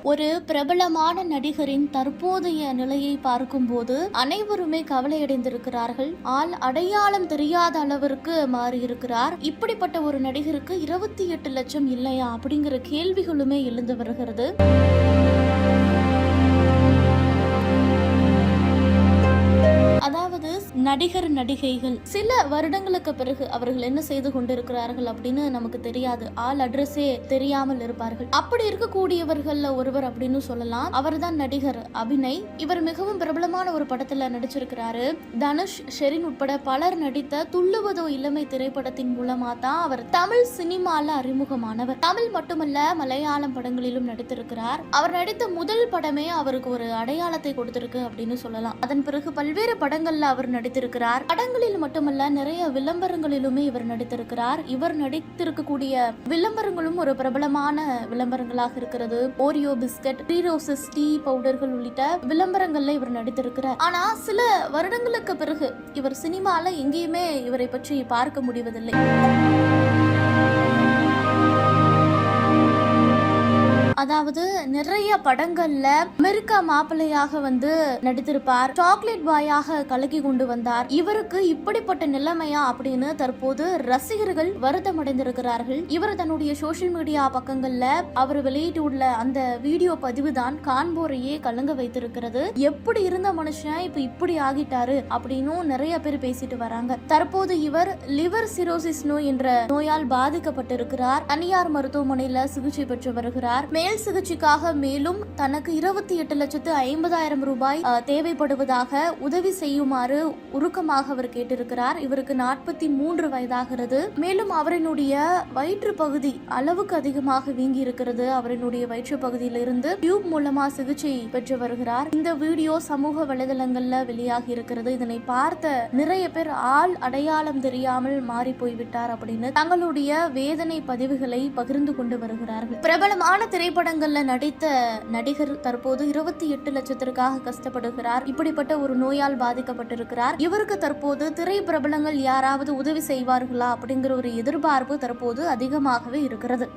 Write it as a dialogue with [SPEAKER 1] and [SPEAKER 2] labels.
[SPEAKER 1] ஒரு பிரபலமான நடிகரின் தற்போதைய நிலையை பார்க்கும்போது அனைவருமே கவலையடைந்திருக்கிறார்கள். ஆள் அடையாளம் தெரியாத அளவிற்கு மாறியிருக்கிறார். இப்படிப்பட்ட ஒரு நடிகருக்கு 28 லட்சம் இல்லையா அப்படிங்கிற கேள்விகளுமே எழுந்து வருகிறது. அதாவது நடிகர் நடிகைகள் சில வருடங்களுக்கு பிறகு அவர்கள் என்ன செய்து கொண்டிருக்கிறார்கள் அப்படின்னு நமக்கு தெரியாது. ஆள் அட்ரஸே தெரியாமல் இருப்பார்கள். அப்படி இருக்கக்கூடியவர்கள்ல ஒருவர் அப்படின்னு சொல்லலாம். அவர் தான் நடிகர் அபிநய். இவர் மிகவும் பிரபலமான ஒரு படத்துல நடிச்சிருக்கிறாரு. தனுஷ், ஷெரின் உட்பட பலர் நடித்த துள்ளுவதோ இளமை திரைப்படத்தின் மூலமா தான் அவர் தமிழ் சினிமால அறிமுகமானவர். தமிழ் மட்டுமல்ல, மலையாளம் படங்களிலும் நடித்திருக்கிறார். அவர் நடித்த முதல் படமே அவருக்கு ஒரு அடையாளத்தை கொடுத்திருக்கு அப்படின்னு சொல்லலாம். அதன் பிறகு பல்வேறு படங்கள்ல அவர் நடித்திருக்கிறார். படங்களில் மட்டுமல்ல, நிறைய விளம்பரங்களிலுமே இவர் நடித்திருக்கிறார். இவர் நடித்திருக்கக்கூடிய விளம்பரங்களும் ஒரு பிரபலமான விளம்பரங்களாக இருக்கிறது. Oreo biscuit, Three Roses tea பவுடர்கள் உள்ளிட்ட விளம்பரங்கள்ல இவர் நடித்திருக்கிறார். ஆனா சில வருடங்களுக்கு பிறகு இவர் சினிமால எங்கேயுமே இவரை பற்றி பார்க்க முடிவதில்லை. அதாவது நிறைய படங்கள்ல அமெரிக்கா மாப்பிள்ளையாக வந்து நடித்திருப்பார். சாக்லேட் பாயாக கலக்கி கொண்டு வந்தார். இவருக்கு இப்படிப்பட்ட நிலைமையா அப்படின்னு தற்போது ரசிகர்கள் வருத்தம் அடைந்திருக்கிறார்கள். இவர் தன்னுடைய சோசியல் மீடியா பக்கங்கள்ல அவர் வெளியிட்டுள்ள அந்த வீடியோ பதிவு தான் காண்போரையே கலங்க வைத்திருக்கிறது. எப்படி இருந்த மனுஷன் இப்ப இப்படி ஆகிட்டாரு அப்படின்னு நிறைய பேர் பேசிட்டு வராங்க. தற்போது இவர் லிவர் சிரோசிஸ் நோய் என்ற நோயால் பாதிக்கப்பட்டிருக்கிறார். தனியார் மருத்துவமனையில சிகிச்சை பெற்று வருகிறார். மேல் சிகிச்சைக்காக மேலும் தனக்கு 28,50,000 ரூபாய் தேவைப்படுவதாக உதவி செய்யுமாறு உருக்கமாக அவர் கேட்டிருக்கிறார். இவருக்கு 43 வயதாகிறது. மேலும் அவரினுடைய வயிற்று பகுதி அளவுக்கு அதிகமாக வீங்கி இருக்கிறது. அவரினுடைய வயிற்று பகுதியிலிருந்து டியூப் மூலமா சிகிச்சை பெற்று வருகிறார். இந்த வீடியோ சமூக வலைதளங்கள்ல வெளியாகி இருக்கிறது. இதனை பார்த்த நிறைய பேர் ஆள் அடையாளம் தெரியாமல் மாறி போய்விட்டார் அப்படின்னு தங்களுடைய வேதனை பதிவுகளை பகிர்ந்து கொண்டு வருகிறார்கள். பிரபலமான திரைப்படங்கள்ல நடித்த நடிகர் தற்போது 28 லட்சத்திற்காக கஷ்டப்படுகிறார். இப்படிப்பட்ட ஒரு நோயால் பாதிக்கப்பட்டிருக்கிறார். இவருக்கு தற்போது திரை பிரபலங்கள் யாராவது உதவி செய்வார்களா அப்படிங்கிற ஒரு எதிர்பார்ப்பு தற்போது அதிகமாகவே இருக்கிறது.